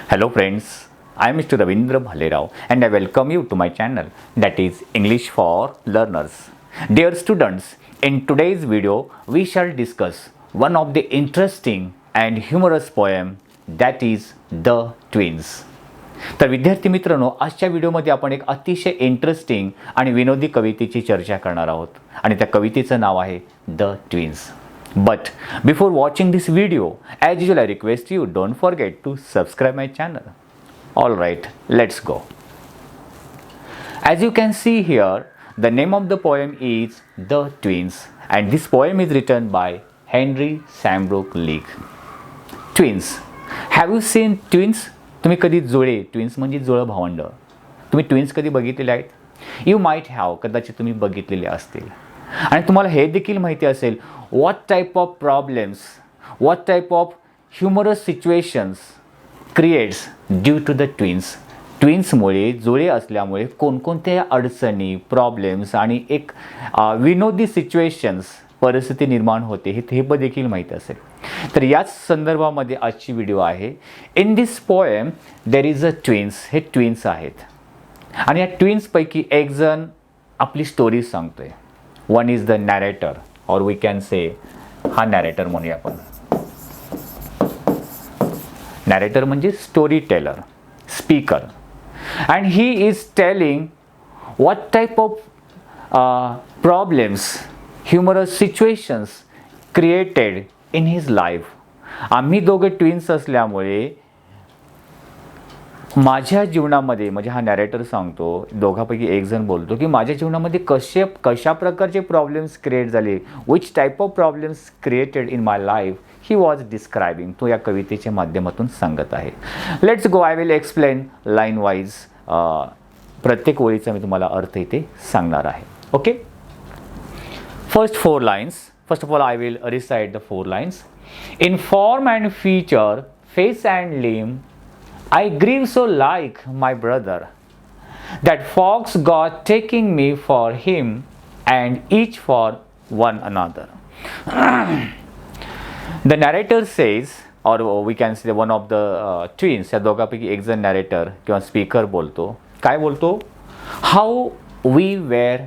Hello friends, I am Mr. Ravindra Bhalerao and I welcome you to my channel, that is English for Learners. Dear students, in today's video we shall discuss one of the interesting and humorous poem, that is The Twins. तर विद्यार्थी मित्रांनो, आजच्या व्हिडिओमध्ये आपण एक अतिशय interesting आणि विनोदी कवितेची चर्चा करणार आहोत आणि त्या कवितेचं नाव आहे the twins. But before watching this video, as usual, I request you don't forget to subscribe my channel. Alright, let's go. As you can see here, the name of the poem is The Twins, and this poem is written by Henry Sambrook Leigh. Twins. Have you seen twins? तुम्ही कधी जुळे, twins म्हणजे जुळं भावंड, तुम्ही twins कधी बघितलेले आहेत? You might have, कदाचित तुम्ही बघितलेले असतील. आणि तुम्हाला हे देखील माहिती असेल what type of problems, what type of humorous situations creates due to the twins. ट्विन्समुळे, जुळे असल्यामुळे कोणकोणत्या अडचणी, प्रॉब्लेम्स आणि एक विनोदी सिच्युएशन्स, परिस्थिती निर्माण होते हे देखील माहीत असेल. तर याच संदर्भामध्ये आजची व्हिडिओ आहे. In this poem there is a twins. हे ट्विन्स आहेत आणि या ट्विन्सपैकी एक जण आपली स्टोरी सांगतोय. One is the narrator, or we can say हा नॅरेटर म्हणूया आपण. नॅरेटर म्हणजे story teller, speaker, and he is telling what type of problems, humorous situations created in his life. आम्ही दोघे ट्विन्स असल्यामुळे माझ्या जीवनामध्ये, म्हणजे हा नॅरेटर सांगतो, दोघांपैकी एक जण बोलतो की माझ्या जीवनामध्ये कशा प्रकारचे प्रॉब्लेम्स क्रिएट झाले, which type of problems created in my life he was describing. तो या कवितेच्या माध्यमातून सांगत आहे. Let's go, I will explain line wise. प्रत्येक ओळीचा मी तुम्हाला अर्थ इथे सांगणार आहे. Okay, first 4 lines. First of all I will recite the 4 lines. In form and feature, face and limb, I grieve so like my brother, that folks got taking me for him and each for one another. The narrator says, or we can say one of the twins, या दोघांपैकी एक जण narrator किंवा speaker बोलतो. काय बोलतो? How we were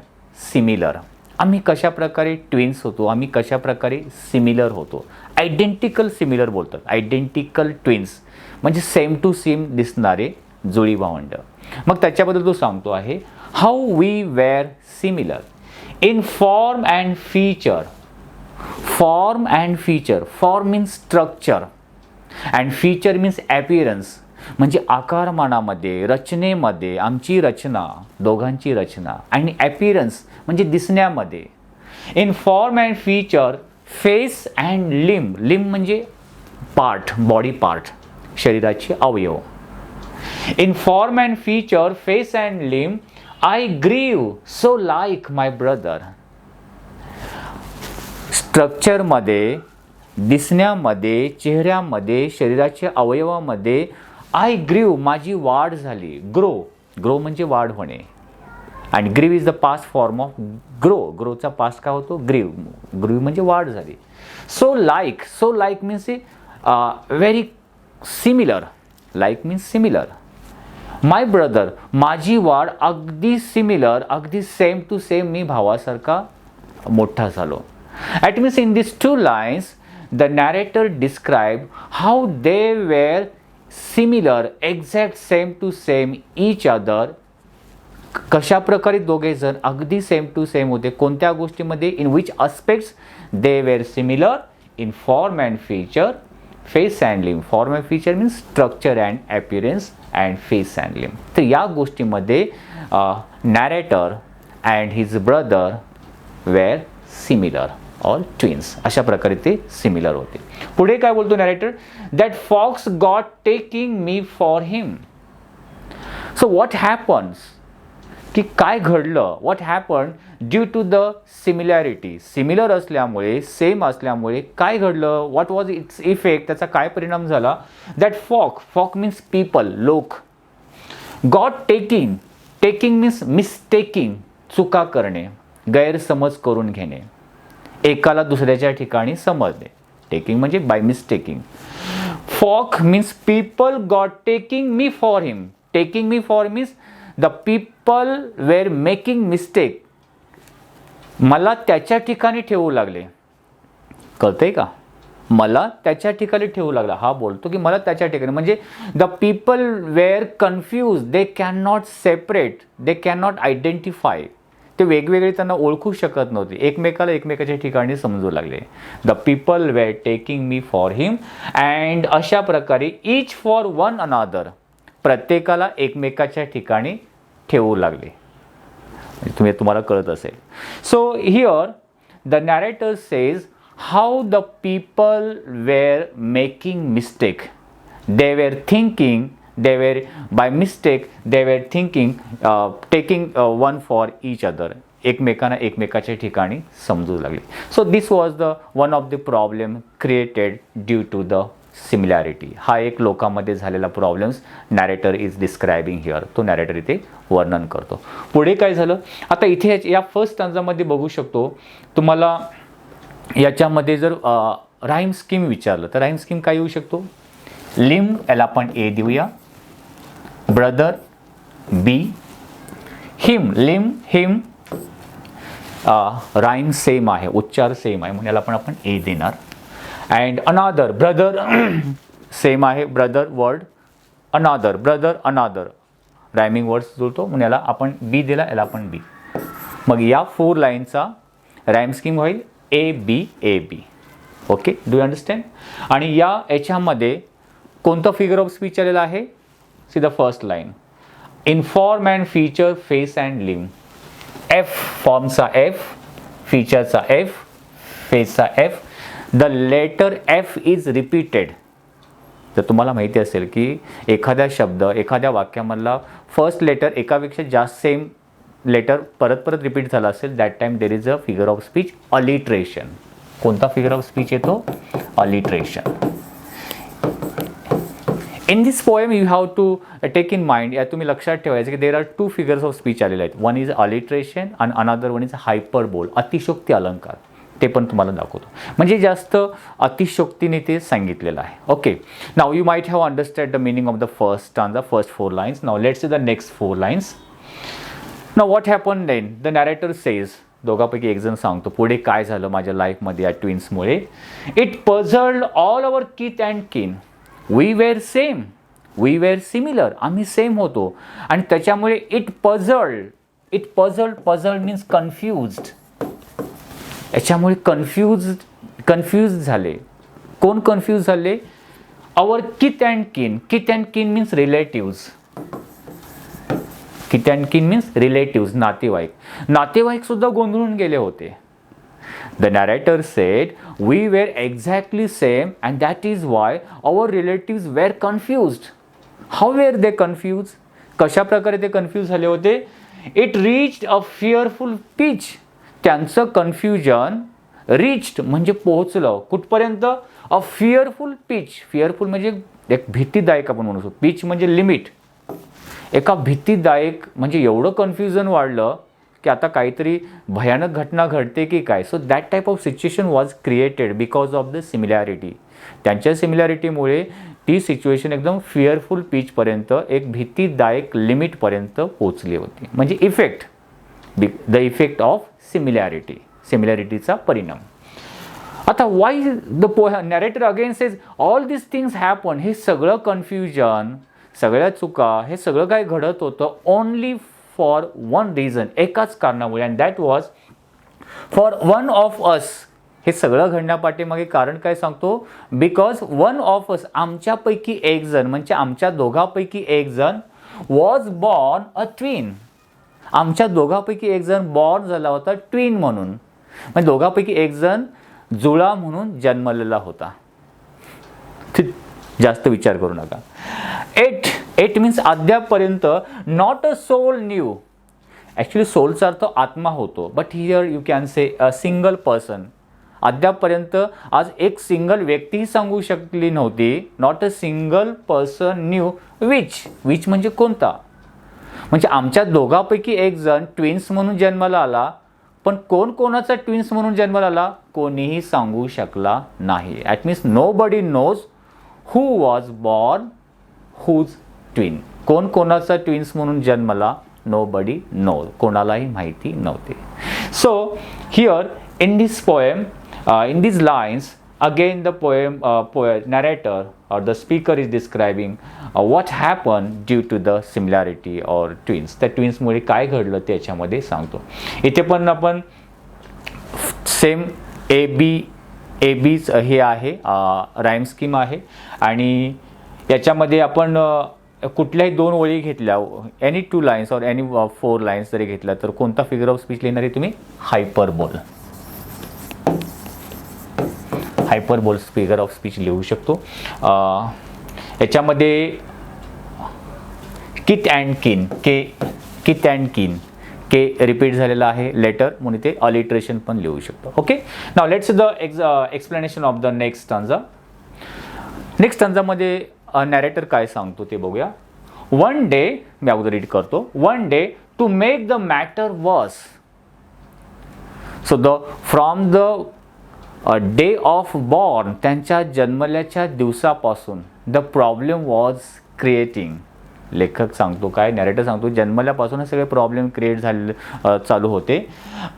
similar. आम्ही कशा प्रकारे ट्विन्स होतो, आम्ही कशा प्रकारे सिमिलर होतो. आयडेंटिकल सिमिलर बोलतात. आयडेंटिकल ट्विन्स म्हणजे सेम टू सेम दिसणारे जुळी भावंड. मग त्याच्याबद्दल तो सांगतो आहे, how we were similar in form and feature. Form and feature. Form means structure and feature means appearance, म्हणजे आकारमानामध्ये, रचनेमध्ये, आमची रचना, दोघांची रचना, आणि ॲपियरन्स म्हणजे दिसण्यामध्ये. In form and feature, face and limb. Limb म्हणजे पार्ट, बॉडी पार्ट, शरीराचे अवयव. In form and feature, face and limb, I grew so like my brother. स्ट्रक्चरमध्ये, दिसण्यामध्ये, चेहऱ्यामध्ये, शरीराच्या अवयवामध्ये आय ग्रीव, माझी वाढ झाली. ग्रो, ग्रो म्हणजे वाढ होणे. आणि grew is the past form of grow. ग्रोचा पास्ट काय होतो? ग्रीव. ग्रीव म्हणजे वाढ झाली. So like. So like means very similar. Like means similar. My brother, माझी वाढ अगदी सिमिलर, अगदी सेम टू सेम, मी भावासारखा मोठा झालो. That means in this 2 lines the narrator describe how they were similar, exact same to same each other. कशा प्रकारे दोघे जण अगदी सेम टू सेम होते, कोणत्या गोष्टीमध्ये, in which aspects they were similar, in form and feature, face and limb. Form and feature means structure and appearance and face and limb. तर या गोष्टीमध्ये narrator and his brother were similar, all twins. अशा प्रकारे ते similar होते. पुढे काय बोलतो narrator? That folks got taking me for him. So what happens, की काय घडलं, what happen due to the similarity. Similar असल्यामुळे, सेम असल्यामुळे काय घडलं, व्हॉट वॉज इट्स इफेक्ट, त्याचा काय परिणाम झाला. दॅट फॉक, फॉक मीन्स पीपल, लोक. Got taking, taking means mistaking, चुका करणे, गैरसमज करून घेणे, एकाला दुसऱ्याच्या ठिकाणी समजणे. टेकिंग म्हणजे by mistaking. Folk means people got taking me for him. Taking me for means the people were making mistake. मला त्याच्या ठिकाणी ठेवू लागले. कळतंय का? मला त्याच्या ठिकाणी ठेवू लागला. हा बोलतो की मला त्याच्या ठिकाणी, म्हणजे the people were confuse, they can not separate, they can not identify. ते वेगवेगळे त्यांना ओळखू शकत नव्हते, एकमेकाला एकमेकाच्या ठिकाणी समजू लागले. The people were taking me for him and अशा प्रकारे ईच फॉर वन अनादर, प्रत्येकाला एकमेकाच्या ठिकाणी ठेवू लागले. तुम्हाला कळत असेल. So here the narrator says how the people were making mistake. They were thinking, they were by mistake, they were thinking, taking one for each other. एकमेकांना एकमेकाच्या ठिकाणी समजू लागले. So this was the one of the problem created due to the similarity. हा एक लोकांमध्ये झालेला problems narrator is describing here. तो नॅरेटर इथे वर्णन करतो. पुढे काय झालं? आता इथे या फर्स्ट स्टांजामध्ये बघू शकतो तुम्हाला याच्यामध्ये जर राईम स्कीम विचारलं तर राईम स्कीम काय येऊ शकतो? लिंब, याला आपण ए देऊया. ब्रदर बी. हिम, लिंब, हिम, राईम सेम आहे, उच्चार सेम आहे म्हणून याला पण आपण ए देणार. अँड अनादर, ब्रदर सेम आहे, ब्रदर वर्ड, अनादर, ब्रदर अनादर, रायमिंग वर्ड्स जुळतो म्हणून याला आपण बी दिला, याला आपण बी. मग या 4 लाईनचा राईम स्कीम होईल A B A B. Okay, do you understand? आणि या याच्यामध्ये कोणतं फिगर ऑफ स्पीच आलेलं आहे? See the first line, in form and feature face and limb. F फॉर्मचा एफ, फीचरचा एफ, फेसचा F. The letter F is repeated. तर तुम्हाला माहिती असेल की एखाद्या शब्द, एखाद्या वाक्यामधला फर्स्ट लेटर एकापेक्षा जास्त सेम लेटर परत परत रिपीट झाला असेल, that time there is a figure of speech alliteration. कोणता फिगर ऑफ स्पीच येतो? Alliteration. In this poem you have to take in mind, या तुम्ही लक्षात ठेवायचं की there are 2 figures of speech आलेले आहेत. वन इज अलिट्रेशन आणि अनदर वन इज हायपरबोल, अतिशोक्ती अलंकार. ते पण तुम्हाला दाखवतो. म्हणजे जास्त अतिशोक्तीने ते सांगितलेलं आहे. Okay, now you might have understand the meaning of the first stanza, first 4 lines. Now let's see the next 4 lines. Now what happened then? The narrator says, दोघांपैकी एक जण सांगतो पुढे काय झालं माझ्या लाईफमध्ये या ट्विन्समुळे. It puzzled all our kith and kin. We were same, we were similar, आम्ही सेम होतो. आणि त्याच्यामुळे इट पझल्ड मीन्स कन्फ्युज्ड. याच्यामुळे कन्फ्यूज झाले. कोण कन्फ्यूज झाले? अवर किथ अँड किन. Kith and kin means relatives. Kith and kin means relatives, नातेवाईक. नातेवाईक सुद्धा गोंधळून गेले होते. The narrator said we were exactly same and that is why our relatives were confused. How were they confuse? कशा प्रकारे ते कन्फ्यूज झाले होते? It reached a fearful pitch. त्यांचं कन्फ्युजन रीच्ड म्हणजे पोहोचलं कुठपर्यंत? अ फिअरफुल पिच. फिअरफुल म्हणजे एक भीतीदायक आपण म्हणू शकतो. पिच म्हणजे लिमिट. एका भीतीदायक म्हणजे एवढं कन्फ्युजन वाढलं की आता काहीतरी भयानक घटना घडते की काय. So that type of situation was created because of the similarity. त्यांच्या सिमिलॅरिटीमुळे ती सिच्युएशन एकदम फिअरफुल पीचपर्यंत, एक भीतीदायक लिमिटपर्यंत पोचली होती. म्हणजे effect, the effect of similarity, सिमिलॅरिटीचा परिणाम. आता why the narrator again says all this things happen. हे सगळं कन्फ्युजन, सगळ्या चुका, हे सगळं काय घडत होतं ओनली फॉर वन रिझन, एकाच कारणामुळे. And that was for one of us. हे सगळं घडण्यापाठीमागे कारण काय सांगतो? बिकॉज वन ऑफ अस, आमच्यापैकी एक जण, म्हणजे आमच्या दोघांपैकी एक जण वॉज बॉर्न अ ट्विन. आमच्या दोघांपैकी एक जण बॉर्न झाला होता ट्विन म्हणून. म्हणजे दोघांपैकी एक जण जुळा म्हणून जन्मलेला होता. जास्त विचार करू नका. एट मीन्स अद्यापपर्यंत. Not a soul knew. Actually सोलचा अर्थ आत्मा होतो, but here you can say a single person. अद्यापपर्यंत आज एक सिंगल व्यक्तीही सांगू शकली नव्हती. Not a single person knew which म्हणजे कोणता. म्हणजे आमच्या दोघांपैकी एक जण ट्विन्स म्हणून जन्माला आला, पण कोण कोणाचा ट्विन्स म्हणून जन्माला आला कोणीही सांगू शकला नाही. That means nobody knows who was born whose twin. कोण कोणाचा ट्विन्स म्हणून जन्मला? नोबडी नो, कोणालाही माहिती नव्हते. So here in this poem, in these lines again the narrator or the speaker is describing what happened due to the similarity or twins. त्या twins मुळे काय घडलं ते याच्यामध्ये सांगतो. इथे पण आपण सेम एबीच हे आहे, राईम स्कीम आहे आणि याच्यामध्ये आपण कुठल्याही 2 ओळी घेतल्या, एनी 2 लाईन्स और एनी 4 लाईन्स जरी घेतल्या तर कोणता फिगर ऑफ स्पीच लिहिणार आहे तुम्ही? हायपरबोल. हायपरबोल फिगर ऑफ स्पीच लिहू शकतो. याच्यामध्ये किथ अँड किन, किथ अँड किन के रिपीट झालेला आहे लेटर म्हणून ते अलिट्रेशन पण लिहू शकतो. Okay, now let's the explanation of the next stanza. Next स्टांजामध्ये नॅरेटर काय सांगतो ते बघूया. वन डे, मी अगोदर रीड करतो. One day to make the matter worse. So from the day of born, त्यांच्या जन्मल्याच्या दिवसापासून द प्रॉब्लेम वॉज क्रिएटिंग. लेखक सांगतो काय, नॅरेटर सांगतो जन्मल्यापासून सगळे प्रॉब्लेम क्रिएट झाले चालू होते.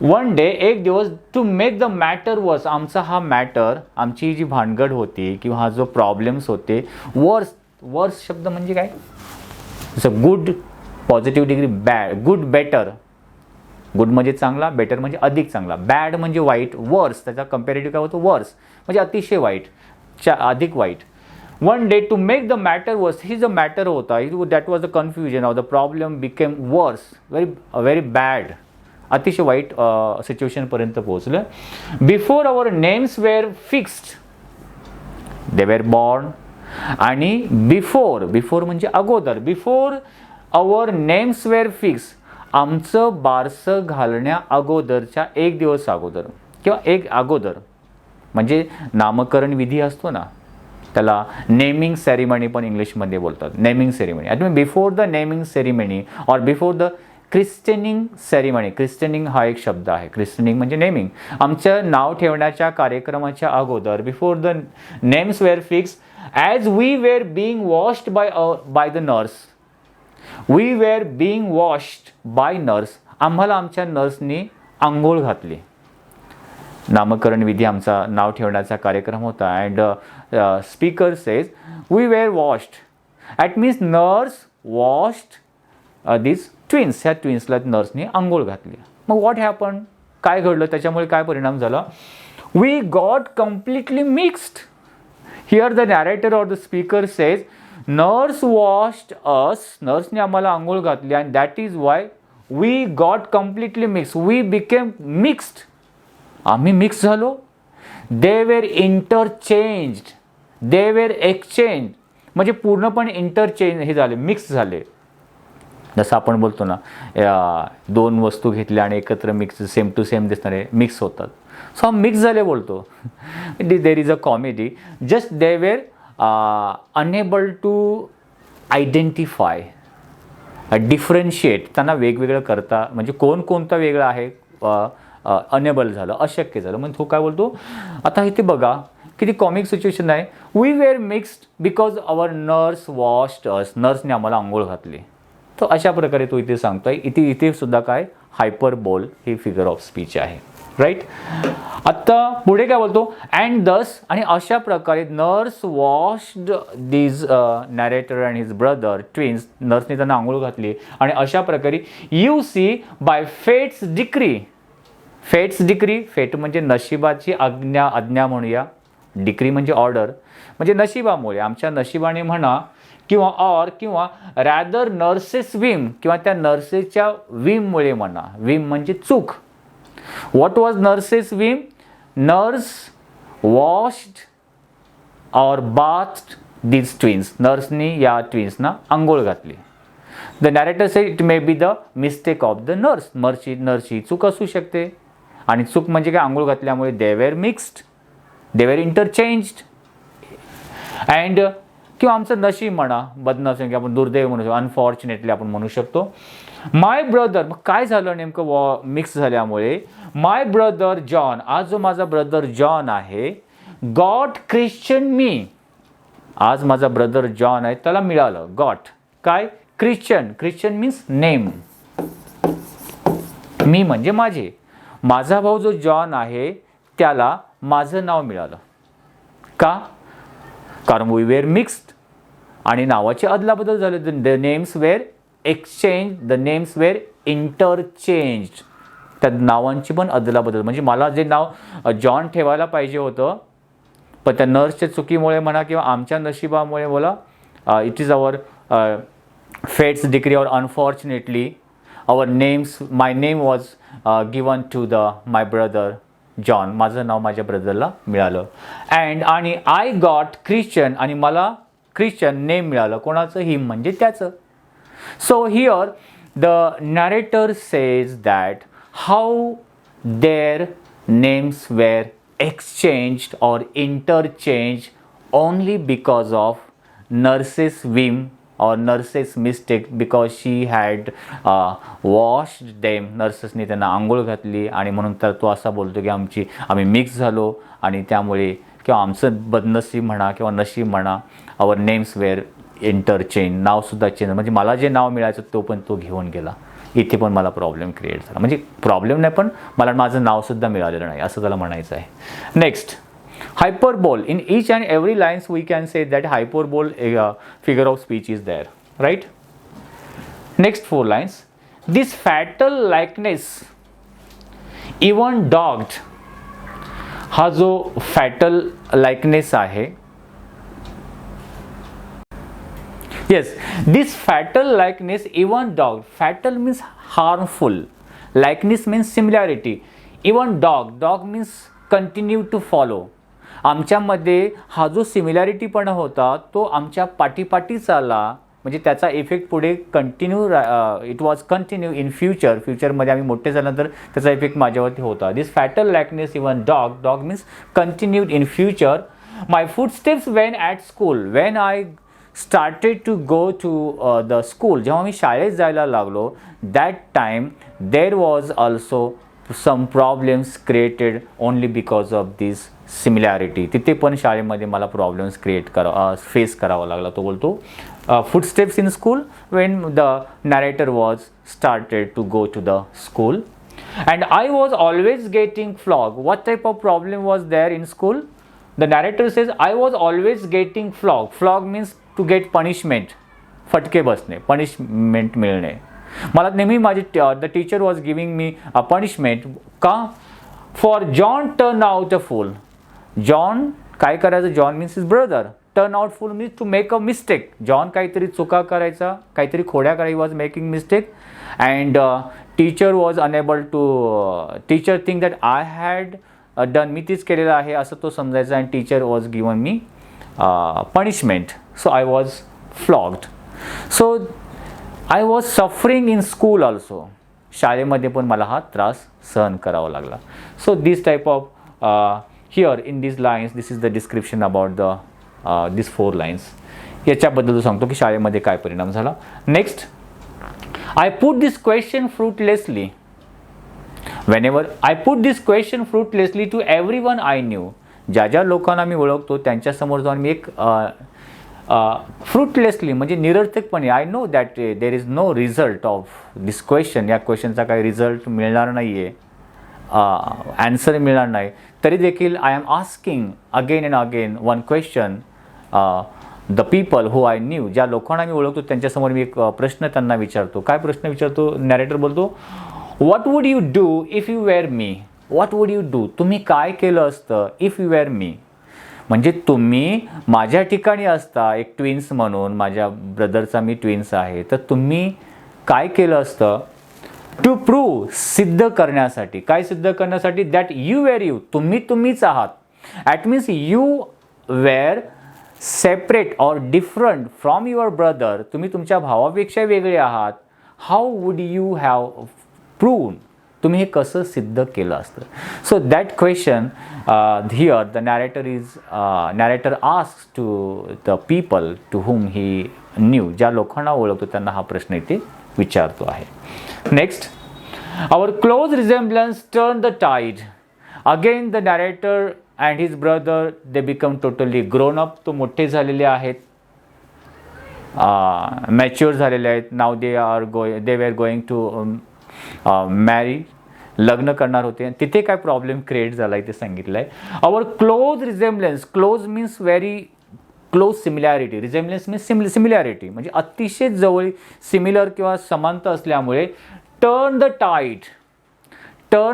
वन डे, एक दिवस, टू मेक द मॅटर वर्स, आमचा हा मॅटर, आमची जी भानगड होती किंवा हा जो प्रॉब्लेम्स होते, वर्स. वर्स शब्द म्हणजे काय? जसं good, positive degree, bad, good, better. Good म्हणजे चांगला, बेटर म्हणजे अधिक चांगला, बॅड म्हणजे वाईट, वर्स त्याचा कंपॅरेटिव्ह काय होतो? वर्स म्हणजे अतिशय वाईट, अधिक वाईट. One day to make the matter worse, ही जो मॅटर होता that was the confusion of the problem became worse, very bad, अतिशय वाईट सिच्युएशनपर्यंत पोहोचलं. Before our names were fixed, they were born. आणि बिफोर म्हणजे अगोदर, before our names were fixed, आमचं बारसं घालण्या अगोदरच्या 1 दिवस अगोदर किंवा एक अगोदर, म्हणजे नामकरण विधी असतो ना, त्याला नेमिंग सेरेमनी पण इंग्लिशमध्ये बोलतात, नेमिंग सेरेमनी. आता बिफोर द नेमिंग सेरेमनी और बिफोर द क्रिस्टनिंग सेरेमनी. क्रिस्टनिंग हा एक शब्द आहे, क्रिस्टनिंग म्हणजे नेमिंग. आमच्या नाव ठेवण्याच्या कार्यक्रमाच्या अगोदर, before the names were fix, as we were being washed by the nurse. We were being washed by nurse, आम्हाला आमच्या नर्सनी आंघोळ घातली. नामकरण विधी आमचा नाव ठेवण्याचा कार्यक्रम होता. And speaker says we were washed, that means nurse washed this twins. ह्या ट्विन्सला नर्सनी आंघोळ घातली. मग व्हॉट हॅपन, काय घडलं, त्याच्यामुळे काय परिणाम झाला? We got completely mixed. Here the narrator or the speaker says nurse washed us, नर्सने आम्हाला आंघोळ घातली and that is why we got completely mixed, we became mixed, आम्ही मिक्स झालो. They where interchanged, they were exchange म्हणजे पूर्णपणे interchange हे झाले, मिक्स झाले. जसं आपण बोलतो ना, 2 वस्तू घेतल्या आणि एकत्र मिक्स, सेम टू सेम दिसणारे मिक्स होतात. सो मिक्स झाले बोलतो. There is a comedy. Just they were unable to identify, differentiate, त्यांना वेगवेगळं करता, म्हणजे कोणता वेगळा आहे, अनेबल झालं, अशक्य झालं. म्हणजे तो काय बोलतो, आता इथे बघा किती कॉमिक सिच्युएशन आहे. We were mixed because our nurse washed us, नर्सने आम्हाला आंघोळ घातली. तर अशा प्रकारे तो इथे सांगतोय. इथे सुद्धा काय, हायपरबोल ही फिगर ऑफ स्पीच आहे, राईट. आता पुढे काय बोलतो, अँड दस, आणि अशा प्रकारे nurse washed these narrator and his brother twins, नर्सने त्यांना आंघोळ घातली. आणि अशा प्रकारे you see by fate's decree, fate's decree, fate म्हणजे नशिबाची आज्ञा म्हणूया, डिक्री म्हणजे ऑर्डर, म्हणजे नशिबामुळे, आमच्या नशिबाने म्हणा, किंवा रॅदर नर्सेस विम, किंवा त्या नर्सेसच्या विममुळे म्हणा. विम म्हणजे चूक. What was nurse's whim? Nurse washed और बाथ्ड दीज ट्विन्स, नर्सनी या ट्विन्सना आंघोळ घातली. The narrator say it may be the mistake of the nurse, नर्सची चूक असू शकते. आणि चूक म्हणजे काय, आंघोळ घातल्यामुळे they were mixed, they were interchanged. And किंवा आमचं नशीब म्हणा, बदनसीब, की आपण दुर्दैव म्हणू शकतो, अनफॉर्च्युनेटली आपण म्हणू शकतो. माय ब्रदर, मग काय झालं नेमकं मिक्स झाल्यामुळे? माय ब्रदर जॉन, आज जो माझा ब्रदर जॉन आहे, गॉट ख्रिश्चन मी, आज माझा ब्रदर जॉन आहे त्याला मिळालं. गॉट. काय? Christian. Christian means name. Me म्हणजे माझे. माझा भाऊ जो जॉन आहे त्याला माझं नाव मिळालं. का? कारण वी वेर मिक्स्ड आणि नावाची अदलाबदल झाली. The names were exchange, the names were interchange. त्या नावांची पण अदलाबदल. म्हणजे मला जे नाव जॉन ठेवायला पाहिजे होतं पण त्या नर्सच्या चुकीमुळे म्हणा किंवा आमच्या नशिबामुळे बोला, it is our fate's decree or unfortunately our names, my name was given to my brother John. माझं नाव माझ्या ब्रदरला मिळालं. आणि I got Christian आणि मला ख्रिश्चन नेम मिळालं. कोणाचं? हिम म्हणजे त्याचं. So here the narrator says that how their names were exchanged or interchanged only because of nurse's whim or nurse's mistake, because she had washed them. नर्सेसनी त्यांना आंघोळ घातली आणि म्हणून तर तो असा बोलतो की आम्ही मिक्स झालो आणि त्यामुळे किंवा आमचं बदनसीब म्हणा किंवा नशीब म्हणा, आवर नेम्स वेअर इंटरचेंज. नावसुद्धा चेंज. म्हणजे मला जे नाव मिळायचं तो घेऊन गेला. इथे पण मला प्रॉब्लेम क्रिएट झाला. म्हणजे प्रॉब्लेम नाही पण मला माझं नावसुद्धा मिळालेलं नाही असं त्याला म्हणायचं आहे. Next, hyperbole. In each and every lines we can say that hyperbole figure of speech is there, right? Next 4 lines. This fatal likeness even dogged. हा जो fatal likeness आहे, yes, this fatal likeness even dogged. Fatal means harmful, likeness means similarity, even dog means continue to follow. आमच्यामध्ये हा जो सिमिलॅरिटीपणा होता तो आमच्या पाठीपाठी चालला. म्हणजे त्याचा इफेक्ट पुढे continue, it was continue in फ्युचरमध्ये आम्ही मोठे झाल्यानंतर त्याचा इफेक्ट माझ्यावरती होता. This fatal likeness even dog means continued in future. My footsteps when at school, when I started to go to the school. जेव्हा मी शाळेत जायला लागलो, that time there was also some problems created only because of this similarity. तिथे पण शाळेमध्ये मला problems face करावा लागला. तो बोलतो footsteps in school when the narrator was started to go to the school and I was always getting flog. What type of problem was there in school? The narrator says I was always getting flog. Flog means to get punishment, फटके बसणे, punishment मिळणे. मला नेहमी the teacher was giving me a punishment. का? For John turn out a fool. John काय करायचं? John means is brother. Turn out fool means to make a mistake. John काहीतरी चुका करायचा, काहीतरी खोड्या करायची, was making mistake and teacher was unable to, teacher think that I had done, मी तीच केलेलं आहे असं तो समजायचा. And teacher was given me punishment. So I was flogged. So I was suffering in school also. शाळेमध्ये पण मला हा त्रास सहन करावा लागला. So this type of here in these lines, this is the description about the these 4 lines. याच्याबद्दल सांगतो की शाळेमध्ये काय परिणाम झाला. Next, I put this question fruitlessly. Whenever I put this question fruitlessly to everyone I knew. ज्या लोकांना मी ओळखतो त्यांच्यासमोर जाऊन मी एक फ्रुटलेसली म्हणजे निरर्थकपणे, I know that there is no result of this question. या क्वेश्चनचा काही रिझल्ट मिळणार नाही आहे, ॲन्सर मिळणार नाही, तरी देखील I am asking again and again one question the people who I new. ज्या लोकांना मी ओळखतो त्यांच्यासमोर मी एक प्रश्न त्यांना विचारतो. काय प्रश्न विचारतो? नॅरेटर बोलतो, what would you do if you were me. What would you do, तुम्ही काय केलं असतं इफ यू वेअर मी. म्हणजे तुम्ही माझ्या ठिकाणी असता एक ट्विन्स म्हणून, माझ्या ब्रदरचा मी ट्विन्स आहे, तर तुम्ही काय केलं असतं? टू प्रूव्ह, सिद्ध करण्यासाठी. काय सिद्ध करण्यासाठी? दॅट यू वेअर यू, तुम्हीच आहात. That means you were separate or different from your brother. तुम्ही तुमच्या भावापेक्षा वेगळे आहात. How would you have proved, तुम्ही हे कसं सिद्ध केलं असतं. So that question here the narrator asks to the people to whom he knew. ज्या लोकांना ओळखतो त्यांना हा प्रश्न इथे विचारतो आहे. Next, our close resemblance turn the tide. Again the narrator and his brother they become totally grown up. तो मोठे झालेले आहेत, मॅच्युअर झालेले आहेत. नाव दे वर गोइंग टू मॅरी, लग्न करणार होते. तिथे काय प्रॉब्लेम क्रिएट झाला आहे ते सांगितलं आहे. Our close resemblance, close means very close similarity, resemblance means similarity म्हणजे अतिशय जवळ, सिमिलर किंवा समानता असल्यामुळे turn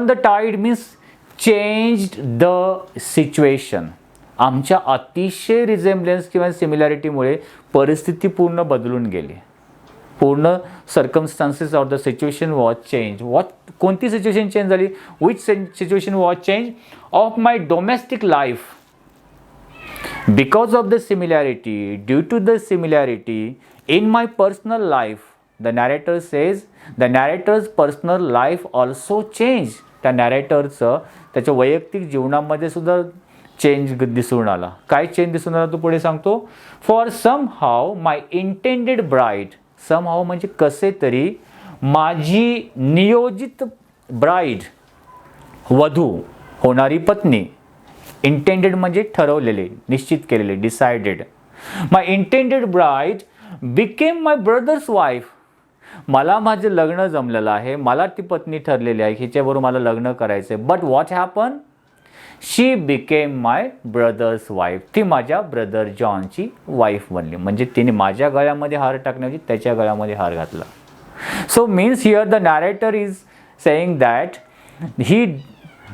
the tide means changed the situation. आमच्या अतिशय रिझेम्बलन्स किंवा सिमिलॅरिटीमुळे परिस्थिती पूर्ण बदलून गेली. पूर्ण circumstances of the situation was change. कोणती सिच्युएशन चेंज झाली? Which situation was change? Of my domestic life. Because of the similarity, due to the similarity in my personal life, the narrator says the narrator's personal life also change. त्या नॅरेटरचं त्याच्या वैयक्तिक जीवनामध्ये सुद्धा change दिसून आला. काय चेंज दिसून आला तो पुढे सांगतो. For somehow my intended bride, somehow म्हणजे कसे तरी, माझी नियोजित ब्राईड, वधू, होणारी पत्नी. इंटेंडेड म्हणजे ठरवलेले, निश्चित केलेले, डिसाइडेड. माय इंटेंडेड ब्राईड बिकेम माय ब्रदर्स वाईफ. मला माझं लग्न जमलेलं आहे, मला ती पत्नी ठरलेली आहे, हिच्याबरोबर मला लग्न करायचं आहे. But what happen? She became my brothers wife. ती माझ्या ब्रदर जॉनची वाईफ बनली. म्हणजे तिने माझ्या गळ्यामध्ये हार टाकण्याची त्याच्या गळ्यामध्ये हार घातला. So means here the narrator is saying that he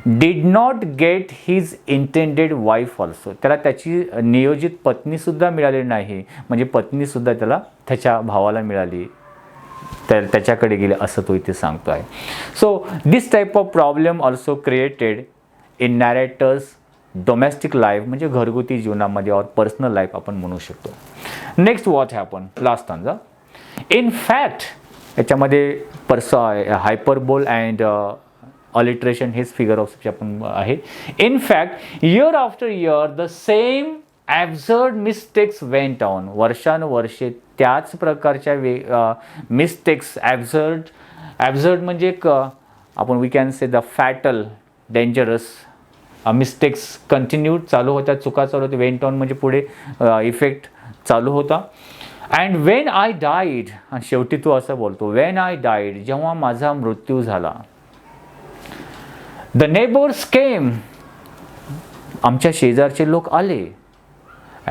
did not get his intended wife also. त्याला त्याची नियोजित पत्नीसुद्धा मिळाली नाही, म्हणजे पत्नीसुद्धा त्याला त्याच्या भावाला मिळाली, तर त्याच्याकडे गेले असं तो इथे सांगतो आहे. So this type of problem also created in narrator's domestic life, म्हणजे घरगुती जीवनामध्ये और पर्सनल लाईफ आपण म्हणू शकतो. Next what happen, last stanza. In fact, याच्यामध्ये हायपरबोल अँड अलिट्रेशन हेच फिगर ऑफ स्पीच आपण आहे. In fact year after year the same absurd mistakes went on. वर्षानुवर्षे त्याच प्रकारच्या मिस्टेक्स, ॲब्झर्ड म्हणजे आपण we can say the fatal, dangerous mistakes continued, चालू होत्या, चुका चालू होत्या. वेंट ऑन म्हणजे पुढे इफेक्ट चालू होता. अँड वेन आय डाईड, आणि शेवटी तो असं बोलतो, वेन आय डाईड, जेव्हा माझा मृत्यू झाला. द नेबर्स केम, आमच्या शेजारचे लोक आले.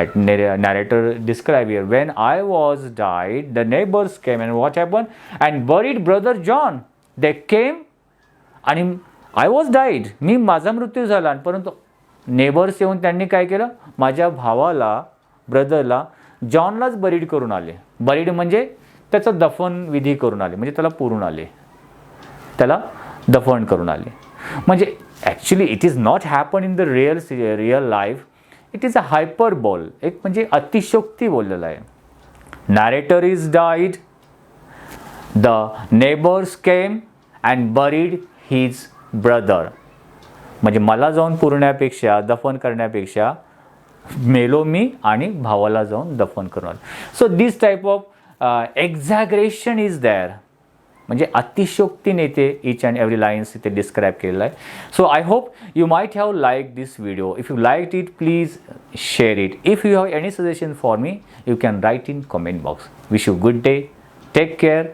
At narrator describe here, when I was died, the neighbors came and what happened? And buried brother John. They came आणि I was died. मी माझा मृत्यू झाला, परंतु नेबर्स येऊन त्यांनी काय केलं? माझ्या भावाला, ब्रदरला, जॉनलाच बरीड करून आले. बरीड म्हणजे त्याचं दफन विधी करून आले, म्हणजे त्याला पुरून आले, त्याला दफन करून आले. म्हणजे actually it is not happen in the real life. It is a hyperbole, एक म्हणजे अतिशयोक्ती बोललेला आहे. Narrator is died, the neighbours came and buried his brother. म्हणजे मला जाऊन पुरण्यापेक्षा, दफन करण्यापेक्षा मेलो मी आणि भावाला जाऊन दफन करून. So this type of exaggeration is there, म्हणजे अतिशयोक्तीने ते इच अँड एव्हरी लाईन्स इथे डिस्क्राईब केलेलं आहे. So I hope you might have like this video. If you like it, please share it. If you have any suggestion for me, you can write in comment box. Wish you good day. Take care.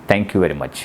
Thank you very much.